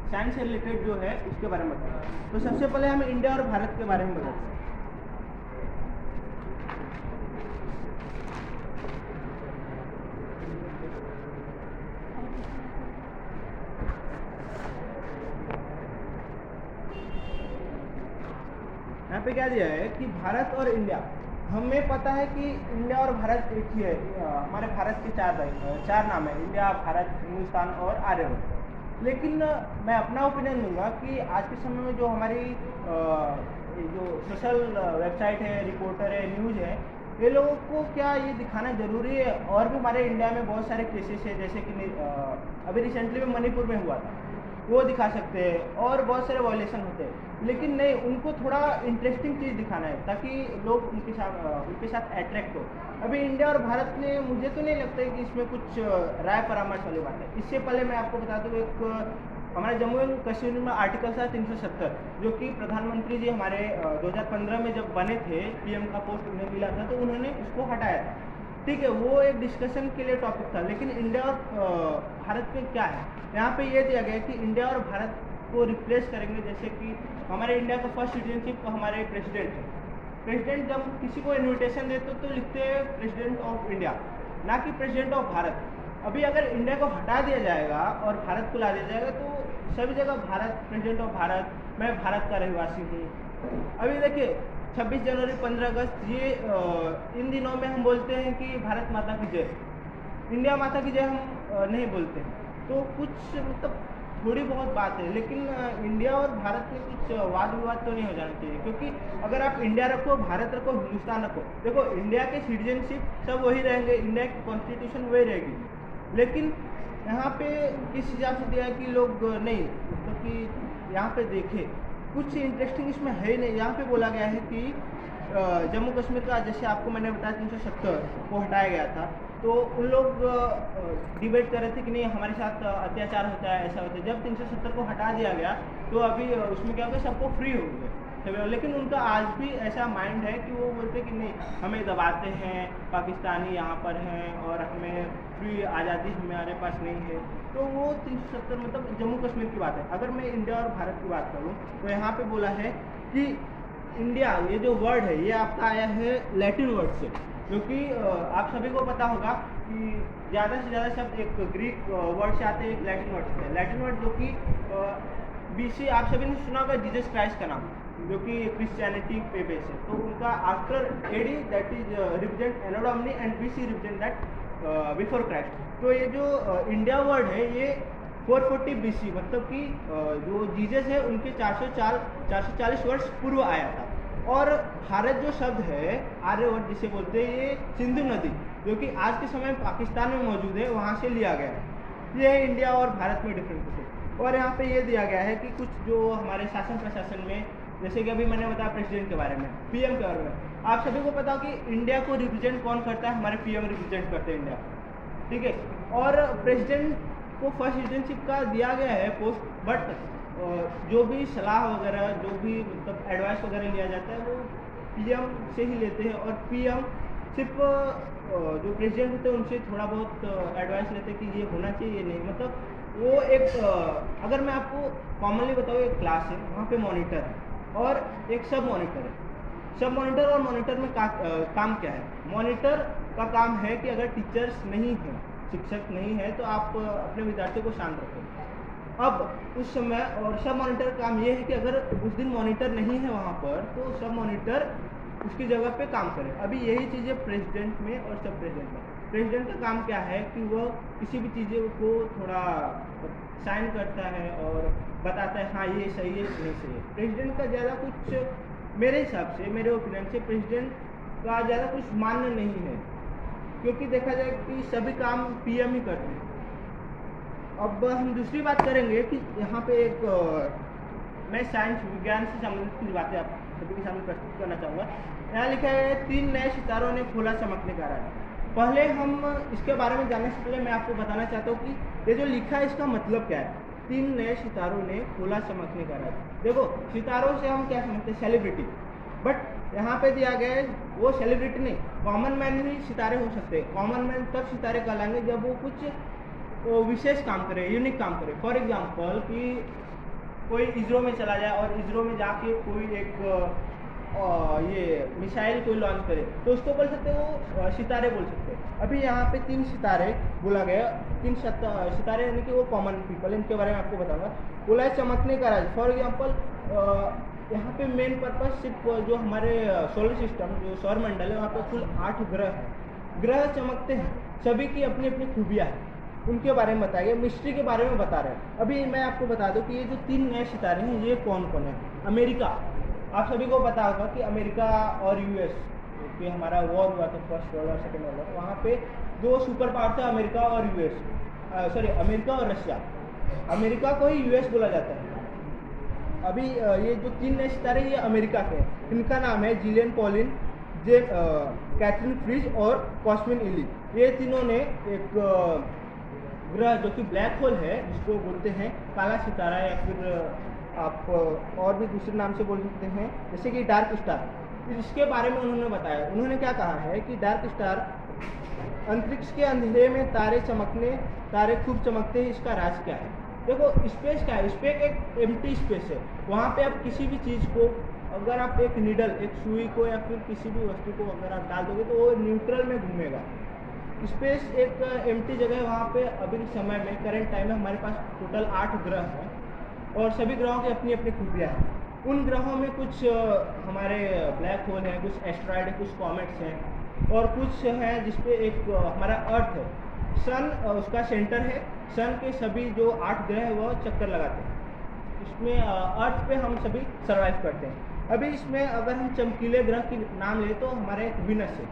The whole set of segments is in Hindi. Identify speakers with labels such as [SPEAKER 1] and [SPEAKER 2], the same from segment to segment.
[SPEAKER 1] साइंस से रिलेटेड जो है उसके बारे में बताते हैं। तो सबसे पहले हम इंडिया और भारत के बारे में बताते हैं। यहाँ पे क्या दिया है कि भारत और इंडिया, हमें पता है कि इंडिया और भारत एक ही है। हमारे भारत के चार नाम है, इंडिया, भारत, हिंदुस्तान और आर्यभट्ट। लेकिन मैं अपना ओपिनियन दूंगा कि आज के समय में जो हमारी ये जो सोशल वेबसाइट है, रिपोर्टर है, न्यूज़ है, ये लोगों को क्या ये दिखाना ज़रूरी है? और भी हमारे इंडिया में बहुत सारे केसेस है, जैसे कि अभी रिसेंटली में मणिपुर में हुआ था, वो दिखा सकते हैं और बहुत सारे वायलेशन होते हैं। लेकिन नहीं, उनको थोड़ा इंटरेस्टिंग चीज़ दिखाना है ताकि लोग उनके साथ अट्रैक्ट हो। अभी इंडिया और भारत ने, मुझे तो नहीं लगता है कि इसमें कुछ राय परामर्श वाली बात है। इससे पहले मैं आपको बता दूँ, एक हमारे जम्मू एंड कश्मीर में आर्टिकल था 370, जो कि प्रधानमंत्री जी हमारे 2015 में जब बने थे, पीएम का पोस्ट उन्हें मिला था, तो उन्होंने उसको हटाया था। ठीक है, वो एक डिस्कशन के लिए टॉपिक था। लेकिन इंडिया और भारत में क्या है, यहाँ पे ये दिया गया है कि इंडिया और भारत को रिप्लेस करेंगे। जैसे कि हमारे इंडिया का फर्स्ट सिटीजनशिप हमारे प्रेसिडेंट है। प्रेसिडेंट जब किसी को इन्विटेशन देते तो लिखते हैं प्रेसिडेंट ऑफ इंडिया, ना कि प्रेसिडेंट ऑफ भारत। अभी अगर इंडिया को हटा दिया जाएगा और भारत को ला दिया जाएगा तो सभी जगह भारत, प्रेसिडेंट ऑफ भारत, मैं भारत का रहवासी हूँ। अभी देखिए 26 जनवरी, 15 अगस्त, ये इन दिनों में हम बोलते हैं कि भारत माता की जय, इंडिया माता की जय हम नहीं बोलते हैं। तो कुछ मतलब थोड़ी बहुत बात है, लेकिन इंडिया और भारत में कुछ वाद विवाद तो नहीं हो जाना चाहिए। क्योंकि अगर आप इंडिया रखो, भारत रखो, हिंदुस्तान रखो, देखो इंडिया के सिटीजनशिप सब वही रहेंगे, इंडिया की कॉन्स्टिट्यूशन वही रहेगी। लेकिन यहाँ पे किस हिसाब से दिया है कि लोग नहीं, मतलब कि यहाँ पे देखे कुछ इंटरेस्टिंग इसमें है ही नहीं। यहाँ पे बोला गया है कि जम्मू कश्मीर का, जैसे आपको मैंने बताया 370 को हटाया गया था, तो उन लोग डिबेट कर रहे थे कि नहीं हमारे साथ अत्याचार होता है, ऐसा होता है। जब 370 को हटा दिया गया तो अभी उसमें क्या हो गया, सबको फ्री हो गए। लेकिन उनका आज भी ऐसा माइंड है कि वो बोलते कि नहीं, हमें दबाते हैं, पाकिस्तानी यहाँ पर हैं और हमें फ्री आज़ादी हमारे पास नहीं है। तो वो 370 मतलब जम्मू कश्मीर की बात है। अगर मैं इंडिया और भारत की बात करूँ तो यहाँ पे बोला है कि इंडिया, ये जो वर्ड है ये आपका आया है लैटिन वर्ड से, क्योंकि आप सभी को पता होगा कि ज़्यादा से ज़्यादा शब्द एक ग्रीक वर्ड से आते हैं, एक लैटिन वर्ड से। लैटिन वर्ड जो कि बीसी, आप सभी ने सुना होगा जीसस क्राइस्ट का नाम, जो कि क्रिश्चियनिटी पे बेस है। तो उनका after AD that is represent anno domini and BC represent that before Christ. तो ये जो इंडिया वर्ड है ये 440 बीसी, मतलब कि जो जीसस है उनके 440 वर्ष पूर्व आया था। और भारत जो शब्द है, आर्यभट्ट जिसे बोलते हैं, ये सिंधु नदी, जो कि आज के समय में पाकिस्तान में मौजूद है, वहाँ से लिया गया है। ये है इंडिया और भारत में डिफरेंस है। और यहाँ पे ये दिया गया है कि कुछ जो हमारे शासन प्रशासन में, जैसे कि अभी मैंने बताया प्रेसिडेंट के बारे में, पीएम के बारे में, आप सभी को पता हो कि इंडिया को रिप्रेजेंट कौन करता है, हमारे पीएम रिप्रेजेंट करते हैं इंडिया को, ठीक है। और प्रेसिडेंट को फर्स्ट सिटीजनशिप का दिया गया है पोस्ट, बट जो भी सलाह वगैरह, जो भी मतलब एडवाइस वगैरह लिया जाता है वो पीएम से ही लेते हैं। और पीएम सिर्फ जो प्रेसिडेंट होते हैं उनसे थोड़ा बहुत एडवाइस लेते हैं कि ये होना चाहिए, ये नहीं, मतलब वो एक अगर मैं आपको कॉमनली बताऊँ, एक क्लास है, वहाँ पे मॉनिटर है और एक सब मॉनिटर है। सब मॉनिटर और मॉनिटर में काम क्या है? मॉनिटर का काम है कि अगर टीचर्स नहीं हैं, शिक्षक नहीं है, तो आप अपने विद्यार्थियों को शांत रखें। अब उस समय, और सब मॉनिटर का काम ये है कि अगर उस दिन मॉनिटर नहीं है वहाँ पर, तो सब मॉनिटर उसकी जगह पे काम करे। अभी यही चीज़ें प्रेसिडेंट में और सब प्रेसिडेंट में। प्रेसिडेंट का काम क्या है कि वह किसी भी चीज़ों को थोड़ा साइन करता है और बताता है हाँ ये सही है, नहीं सही है। प्रेसिडेंट का ज़्यादा कुछ, मेरे हिसाब से, मेरे ओपिनियन से, प्रेसिडेंट का ज़्यादा कुछ मान्य नहीं है, क्योंकि देखा जाए कि सभी काम पीएम ही करते हैं। अब हम दूसरी बात करेंगे कि यहाँ पे एक मैं साइंस विज्ञान से संबंधित कुछ बातें आप सभी के सामने प्रस्तुत करना चाहूँगा। यहाँ लिखा है 3 नए सितारों ने खोला चमकने का राज। पहले हम इसके बारे में जानने से पहले मैं आपको बताना चाहता हूँ कि ये जो लिखा है इसका मतलब क्या है। 3 नए सितारों ने खोला चमकने का राज। देखो, सितारों से हम क्या समझते हैं? सेलिब्रिटी। बट यहाँ पे दिया गया है वो सेलिब्रिटी नहीं, कॉमन मैन ही सितारे हो सकते हैं। कॉमन मैन तब सितारे कहलाएंगे जब वो कुछ विशेष काम करे, यूनिक काम करे। फॉर एग्जाम्पल कि कोई इसरो में चला जाए और इसरो में जाके कोई एक ये मिसाइल कोई लॉन्च करे, तो उसको बोल सकते हैं वो सितारे बोल सकते हैं। अभी यहाँ पे 3 सितारे बोला गया, 3 सितारे यानी कि वो कॉमन पीपल, इनके बारे में आपको बताऊंगा। बोला है चमकने का राज। फॉर एग्जाम्पल यहाँ पे मेन पर्पज सिर्फ जो हमारे सोलर सिस्टम जो सौरमंडल है वहाँ पे कुल 8 ग्रह हैं। ग्रह चमकते हैं, सभी की अपनी अपनी खूबियाँ हैं, उनके बारे में बताया गया, मिस्ट्री के बारे में बता रहे हैं। अभी मैं आपको बता दूं कि ये जो 3 नए सितारे हैं ये कौन कौन है। अमेरिका, आप सभी को पता होगा कि अमेरिका और यूएस कि हमारा वॉर हुआ था, फर्स्ट वर्ल्ड और सेकेंड वर्ल्ड वॉर, वहाँ पे 2 सुपर पावर थे, अमेरिका और यूएस, सॉरी अमेरिका और रशिया। अमेरिका को ही यूएस बोला जाता है। अभी ये जो 3 नए सितारे ये अमेरिका के हैं, इनका नाम है जिलियन पॉलिन, कैथरीन फ्रिज और कॉस्मिन इली। ये तीनों ने एक ग्रह जो कि ब्लैक होल है, जिसको बोलते हैं काला सितारा, या फिर आप और भी दूसरे नाम से बोल सकते हैं जैसे कि डार्क स्टार, इसके बारे में उन्होंने बताया। उन्होंने क्या कहा है कि डार्क स्टार अंतरिक्ष के अंधेरे में तारे खूब चमकते हैं, इसका राज क्या है। देखो स्पेस क्या है, स्पेस एक एम्प्टी स्पेस है, वहाँ पे आप किसी भी चीज़ को, अगर आप एक नीडल, एक सुई को या फिर किसी भी वस्तु को अगर आप डाल दोगे तो वो न्यूट्रल में घूमेगा। स्पेस एक एम्प्टी जगह है, वहाँ पे अभी के समय में करंट टाइम में हमारे पास टोटल 8 ग्रह हैं और सभी ग्रहों की अपनी अपनी खूबियाँ हैं। उन ग्रहों में कुछ हमारे ब्लैक होल हैं, कुछ एस्ट्रॉयड है, कुछ कॉमेट्स हैं और कुछ हैं जिसपे एक हमारा अर्थ है, सन उसका सेंटर है। सन के सभी जो 8 ग्रह हैं वह चक्कर लगाते हैं, इसमें अर्थ पे हम सभी सर्वाइव करते हैं। अभी इसमें अगर हम चमकीले ग्रह की नाम लें तो हमारे एक विनस है,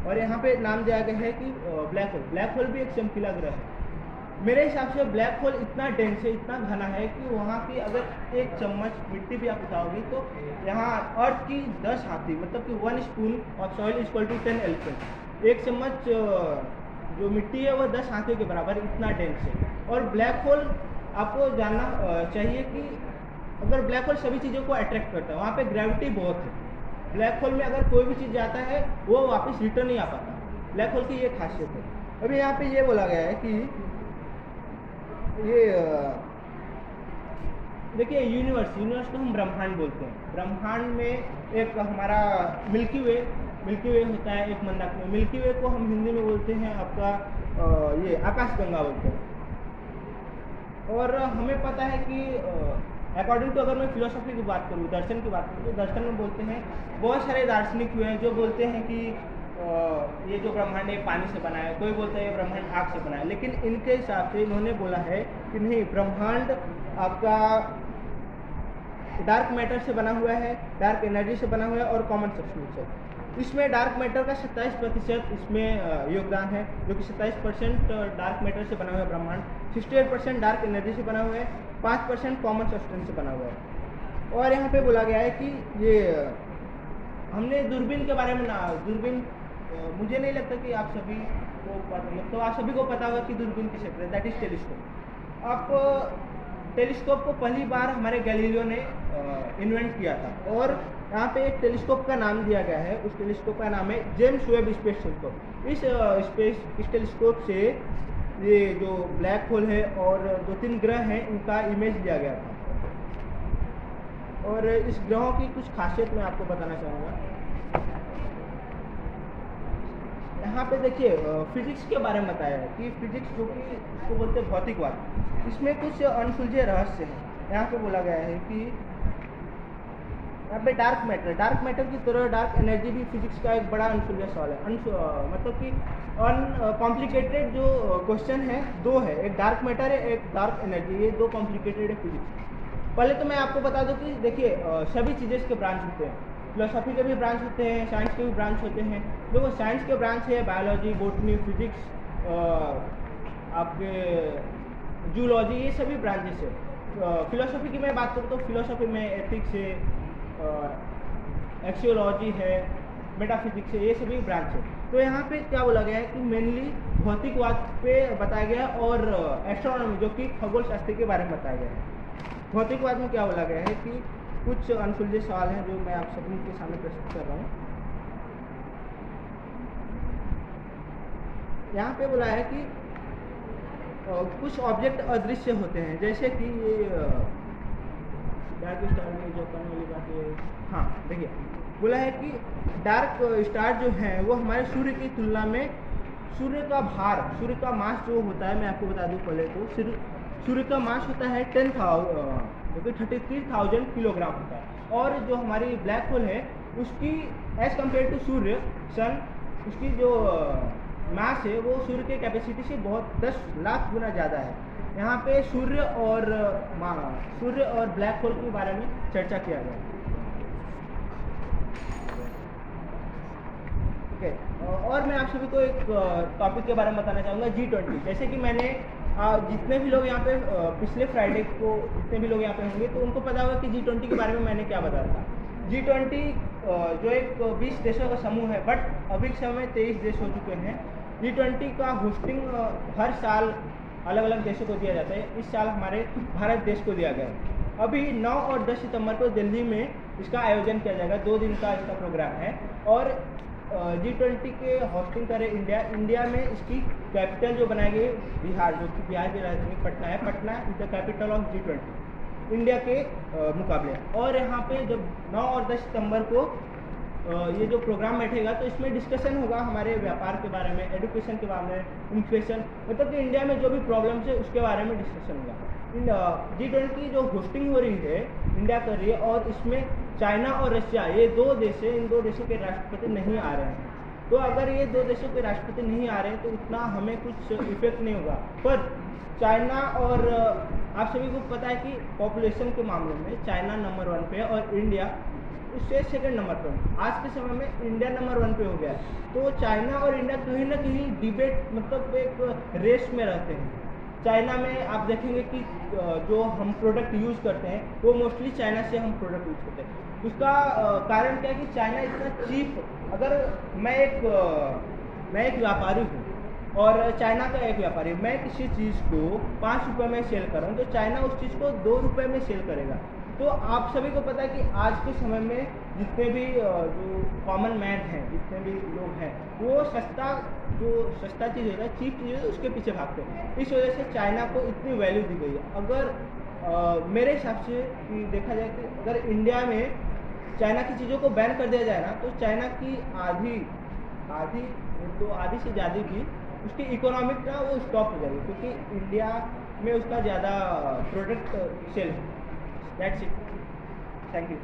[SPEAKER 1] और यहाँ पे नाम दिया गया है कि ब्लैक होल। ब्लैक होल भी एक चमकीला ग्रह है। मेरे हिसाब से ब्लैक होल इतना डेंस है, इतना घना है कि वहाँ की अगर एक चम्मच मिट्टी भी आप उठाओगी तो यहाँ अर्थ की 10 हाथी, मतलब कि 1 spoon of soil equal to 10 elephant. एक चम्मच जो मिट्टी है वह 10 हाथियों के बराबर, इतना डेंस है। और ब्लैक होल आपको जानना चाहिए कि अगर ब्लैक होल सभी चीज़ों को अट्रैक्ट करता है, वहाँ पे ग्रेविटी बहुत है। ब्लैक होल में अगर कोई भी चीज़ जाता है वो वापस रिटर्न नहीं आ पाता, ब्लैक होल की ये खासियत है। अभी यहाँ पे ये बोला गया है कि ये देखिए यूनिवर्स को हम ब्रह्मांड बोलते हैं। ब्रह्मांड में एक हमारा मिल्की वे होता है, एक मंदाकिनी। मिल्की वे को हम हिंदी में बोलते हैं आपका ये आकाशगंगा बोलते हैं। और हमें पता है कि अकॉर्डिंग टू, अगर मैं फिलोसफी की बात करूँ, दर्शन की बात करूँ, तो दर्शन में बोलते हैं, बहुत सारे दार्शनिक हुए हैं जो बोलते हैं कि ये जो ब्रह्मांड है पानी से बना है, कोई बोलता है ये ब्रह्मांड आग से बना है। लेकिन इनके हिसाब से इन्होंने बोला है कि नहीं, ब्रह्मांड आपका डार्क मैटर से बना हुआ है, डार्क एनर्जी से बना हुआ है और कॉमन सब्सटेंस है। इसमें डार्क मैटर का 27% इसमें योगदान है, जो कि 27% डार्क मैटर से बना हुआ है ब्रह्मांड, 68% डार्क एनर्जी से बना हुआ है, 5% कॉमन सब्सटेंस से बना हुआ है। और यहाँ पे बोला गया है कि ये हमने दूरबीन के बारे में दूरबीन, मुझे नहीं लगता कि आप सभी को मतलब आप सभी को पता होगा कि दूरबीन किसे कहते हैं, दैट इज टेलीस्कोप। आप टेलीस्कोप को पहली बार हमारे गैलीलियो ने इन्वेंट किया था, और यहाँ पे एक टेलीस्कोप का नाम दिया गया है, उस टेलीस्कोप का नाम है जेम्स वेब स्पेस टेलीस्कोप। इस टेलीस्कोप से ये जो ब्लैक होल है और 2-3 ग्रह हैं इनका इमेज लिया गया था। और इस ग्रहों की कुछ खासियत मैं आपको बताना चाहूँगा। यहाँ पे देखिए फिजिक्स के बारे में बताया है कि फिजिक्स जो कि इसको बोलते हैं भौतिकवाद, इसमें कुछ अनसुलझे रहस्य हैं। यहाँ पे बोला गया है कि यहाँ पे डार्क मैटर की तरह डार्क एनर्जी भी फिजिक्स का एक बड़ा अनसुलझा सवाल है। मतलब कि अनकॉम्प्लिकेटेड जो क्वेश्चन है 2 है, एक डार्क मैटर है, एक डार्क एनर्जी, ये 2 कॉम्प्लिकेटेड है फिजिक्स। पहले तो मैं आपको बता दूं कि देखिए सभी चीज़ें इसके ब्रांच होते हैं, फिलोसफी के भी ब्रांच होते हैं, साइंस के भी ब्रांच होते हैं। देखो साइंस के ब्रांच है बायोलॉजी, बॉटनी, फिजिक्स, आपके जूलॉजी, ये सभी ब्रांचेस है। फिलोसफी की मैं बात करूँ तो फिलोसफी में एथिक्स है, एक्सियोलॉजी है, मेटाफिजिक्स है, ये सभी ब्रांच है। तो यहाँ पे क्या बोला गया है कि मेनली भौतिकवाद पे बताया गया है और एस्ट्रोनॉमी जो कि खगोल शास्त्र के बारे में बताया गया है। भौतिकवाद में क्या बोला गया है कि कुछ अनसुलझे सवाल हैं जो मैं आप सभी के सामने प्रस्तुत कर रहा हूँ। यहाँ पे बोला है कि कुछ ऑब्जेक्ट अदृश्य होते हैं, जैसे कि ये डार्क स्टार में जो करने वाली बात है, हाँ देखिए, बोला है कि डार्क स्टार जो हैं वो हमारे सूर्य की तुलना में सूर्य का भार, सूर्य का मास जो होता है, मैं आपको बता दूं पहले तो सूर्य का मास होता है 33,000 किलोग्राम होता है। और जो हमारी ब्लैक होल है उसकी एज कम्पेयर टू सूर्य सन, उसकी जो मास है वो सूर्य के कैपेसिटी से बहुत 10 लाख गुना ज़्यादा है। यहाँ पे सूर्य और ब्लैक होल के बारे में चर्चा किया गया है। ओके, और मैं आप सभी को एक टॉपिक के बारे में बताना चाहूँगा, G20। जैसे कि मैंने जितने भी लोग यहाँ पे पिछले फ्राइडे को जितने भी लोग यहाँ पे होंगे तो उनको पता होगा कि G20 के बारे में मैंने क्या बताया था। G20 जो एक 20 देशों का समूह है, बट अभी के समय 23 देश हो चुके हैं। G20 का होस्टिंग हर साल अलग अलग देशों को दिया जाता है। इस साल हमारे भारत देश को दिया गया है। अभी 9 और 10 सितंबर को दिल्ली में इसका आयोजन किया जाएगा, 2 दिन का इसका प्रोग्राम है। और G20 के होस्टिंग करे इंडिया में इसकी कैपिटल जो बनाई गई बिहार, जो कि बिहार की राजधानी पटना है। Patna is the capital of G20 India के मुकाबले। और यहाँ पे जब 9 और 10 सितंबर को ये जो प्रोग्राम बैठेगा तो इसमें डिस्कशन होगा हमारे व्यापार के बारे में, एजुकेशन के बारे में, इन्फ्लेशन, मतलब कि इंडिया में जो भी प्रॉब्लम्स है उसके बारे में डिस्कशन होगा। G20 की जो होस्टिंग हो रही है इंडिया कर रही है, और इसमें चाइना और रशिया, ये 2 देश है, इन 2 देशों के राष्ट्रपति नहीं आ रहे हैं। तो अगर ये 2 देशों के राष्ट्रपति नहीं आ रहे हैं तो उतना हमें कुछ इफेक्ट नहीं होगा। पर चाइना और आप सभी को पता है कि पॉपुलेशन के मामले में चाइना नंबर 1 पे है और इंडिया उससे सेकंड नंबर पर। आज के समय में इंडिया नंबर 1 पे हो गया है। तो चाइना और इंडिया कहीं ना कहीं डिबेट, मतलब एक रेस में रहते हैं। चाइना में आप देखेंगे कि जो हम प्रोडक्ट यूज़ करते हैं वो मोस्टली चाइना से हम प्रोडक्ट यूज़ करते हैं। उसका कारण क्या है कि चाइना इतना चीप, अगर मैं एक व्यापारी हूँ और चाइना का एक व्यापारी, मैं किसी चीज़ को 5 रुपये में सेल कर रहा हूँ तो चाइना उस चीज़ को 2 रुपये में सेल करेगा। तो आप सभी को पता है कि आज के समय में जितने भी जो कॉमन मैन हैं, जितने भी लोग हैं, वो सस्ता चीज़ होता है, चीप चीज़ है, उसके पीछे भागते हैं। इस वजह से चाइना को इतनी वैल्यू दी गई है। अगर मेरे हिसाब से कि देखा जाए कि अगर इंडिया में चाइना की चीज़ों को बैन कर दिया जाए ना तो चाइना की आधी से ज़्यादा भी उसकी इकोनॉमिक ना वो स्टॉप हो जाएगी, क्योंकि इंडिया में उसका ज़्यादा प्रोडक्ट सेल है। That's it, thank you.